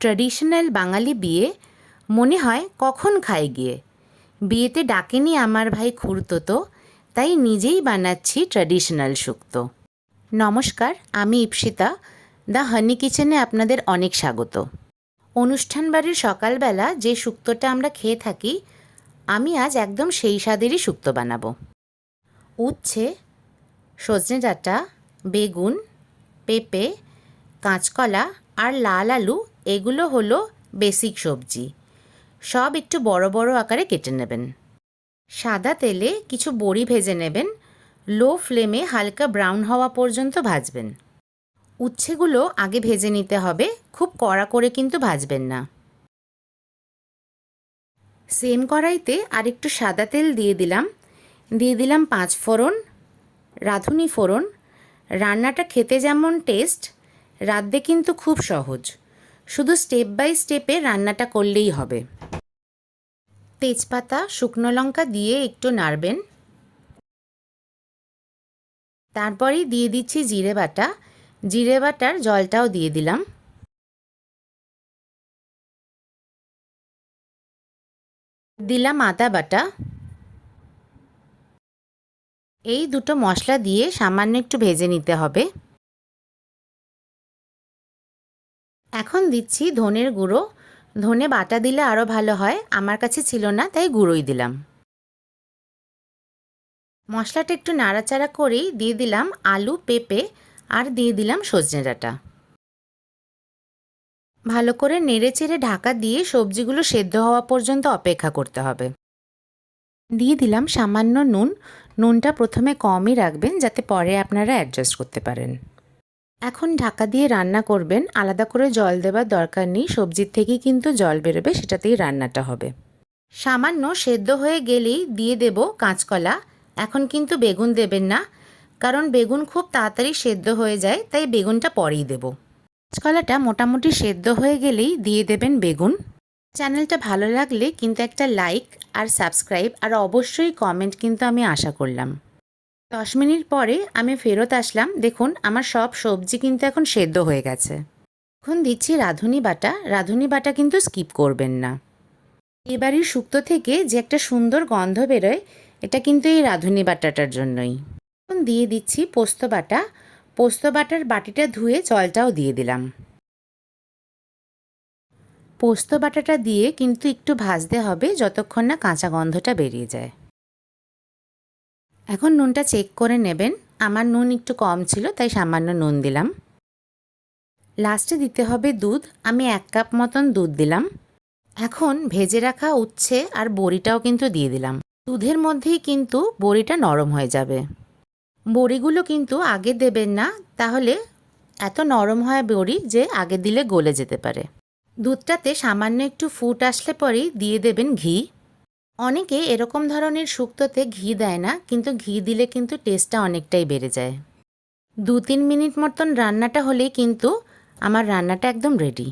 Traditional বাঙালি বিয়ে মনে হয় কখন খাই গিয়ে। বিয়েতে ডাকেনি আমার ভাই খুড়তুতো, তাই নিজেই বানাচ্ছি ট্র্যাডিশনাল শুক্তো। নমস্কার, আমি ইপ্সিতা। দ্য হানি কিচেনে আপনাদের অনেক স্বাগত। অনুষ্ঠান বাড়ির সকালবেলা যে শুক্তোটা আমরা খেয়ে থাকি, আমি আজ একদম সেই স্বাদেরই শুক্তো বানাবো। উচ্ছে, সজনে ডাঁটা, বেগুন, পেঁপে, কাঁচকলা আর লাল আলু, এগুলো হলো বেসিক সবজি। সব একটু বড় বড় আকারে কেটে নেবেন। সাদা তেলে কিছু বড়ি ভেজে নেবেন। লো ফ্লেমে হালকা ব্রাউন হওয়া পর্যন্ত ভাজবেন। উচ্ছেগুলো আগে ভেজে নিতে হবে, খুব কড়া করে কিন্তু ভাজবেন না। সেম কড়াইতে আরেকটু সাদা তেল দিয়ে দিলাম 5 ফোড়ন, রাঁধুনি ফোড়ন। রান্নাটা খেতে যেমন টেস্ট, রাঁধতে কিন্তু খুব সহজ। শুধু স্টেপ বাই স্টেপে রান্নাটা করলেই হবে। তেজপাতা, শুকনো লঙ্কা দিয়ে একটু নাড়বেন। তারপরেই দিয়ে দিচ্ছি জিরে বাটা। জিরে বাটার জলটাও দিয়ে দিলাম। দিলাম আদা বাটা। এই দুটো মশলা দিয়ে সামান্য একটু ভেজে নিতে হবে। এখন দিচ্ছি ধনের গুঁড়ো। ধনে বাটা দিলে আরও ভালো হয়, আমার কাছে ছিল না তাই গুঁড়োই দিলাম। মশলাটা একটু নাড়াচাড়া করেই দিয়ে দিলাম আলু, পেঁপে আর দিয়ে দিলাম সজনে ডাঁটা। ভালো করে নেড়েচেড়ে ঢাকা দিয়ে সবজিগুলো সেদ্ধ হওয়া পর্যন্ত অপেক্ষা করতে হবে। দিয়ে দিলাম সামান্য নুন। নুনটা প্রথমে কমই রাখবেন যাতে পরে আপনারা অ্যাডজাস্ট করতে পারেন। এখন ঢাকা দিয়ে রান্না করবেন, আলাদা করে জল দেওয়ার দরকার নেই। সবজির থেকেই কিন্তু জল বেরোবে, সেটাতেই রান্নাটা হবে। সামান্য সেদ্ধ হয়ে গেলেই দিয়ে দেব কাঁচকলা। এখন কিন্তু বেগুন দেবেন না, কারণ বেগুন খুব তাড়াতাড়ি সেদ্ধ হয়ে যায়, তাই বেগুনটা পরেই দেব। কাঁচকলাটা মোটামুটি সেদ্ধ হয়ে গেলেই দিয়ে দেবেন বেগুন। চ্যানেলটা ভালো লাগলে কিন্তু একটা লাইক আর সাবস্ক্রাইব আর অবশ্যই কমেন্ট কিন্তু আমি আশা করলাম। 10 মিনিট পরে আমি ফেরত আসলাম। দেখুন আমার সব সবজি কিন্তু এখন সেদ্ধ হয়ে গেছে। এখন দিচ্ছি রাঁধুনি বাটা। রাঁধুনি বাটা কিন্তু স্কিপ করবেন না। এবারের শুক্তো থেকে যে একটা সুন্দর গন্ধ বেরোয়, এটা কিন্তু এই রাঁধুনি বাটাটার জন্যই। এখন দিয়ে দিচ্ছি পোস্ত বাটা। পোস্ত বাটার বাটিটা ধুয়ে জলটাও দিয়ে দিলাম। পোস্ত বাটাটা দিয়ে কিন্তু একটু ভাজতে হবে যতক্ষণ না কাঁচা গন্ধটা বেরিয়ে যায়। এখন নুনটা চেক করে নেবেন। আমার নুন একটু কম ছিল তাই সামান্য নুন দিলাম। লাস্টে দিতে হবে দুধ। আমি 1 কাপ মতন দুধ দিলাম। এখন ভেজে রাখা উচ্ছে আর বড়িটাও কিন্তু দিয়ে দিলাম। দুধের মধ্যেই কিন্তু বড়িটা নরম হয়ে যাবে। বড়িগুলো কিন্তু আগে দেবেন না, তাহলে এত নরম হয় বড়ি যে আগে দিলে গলে যেতে পারে। দুধটাতে সামান্য একটু ফুট আসলে পরেই দিয়ে দেবেন ঘি। অনেকে এরকম ধরনের শুক্তোতে ঘি দেয় না, কিন্তু ঘি দিলে কিন্তু টেস্টটা অনেকটাই বেড়ে যায়। 2-3 মিনিট মতন রান্নাটা হলেই কিন্তু আমার রান্নাটা একদম রেডি।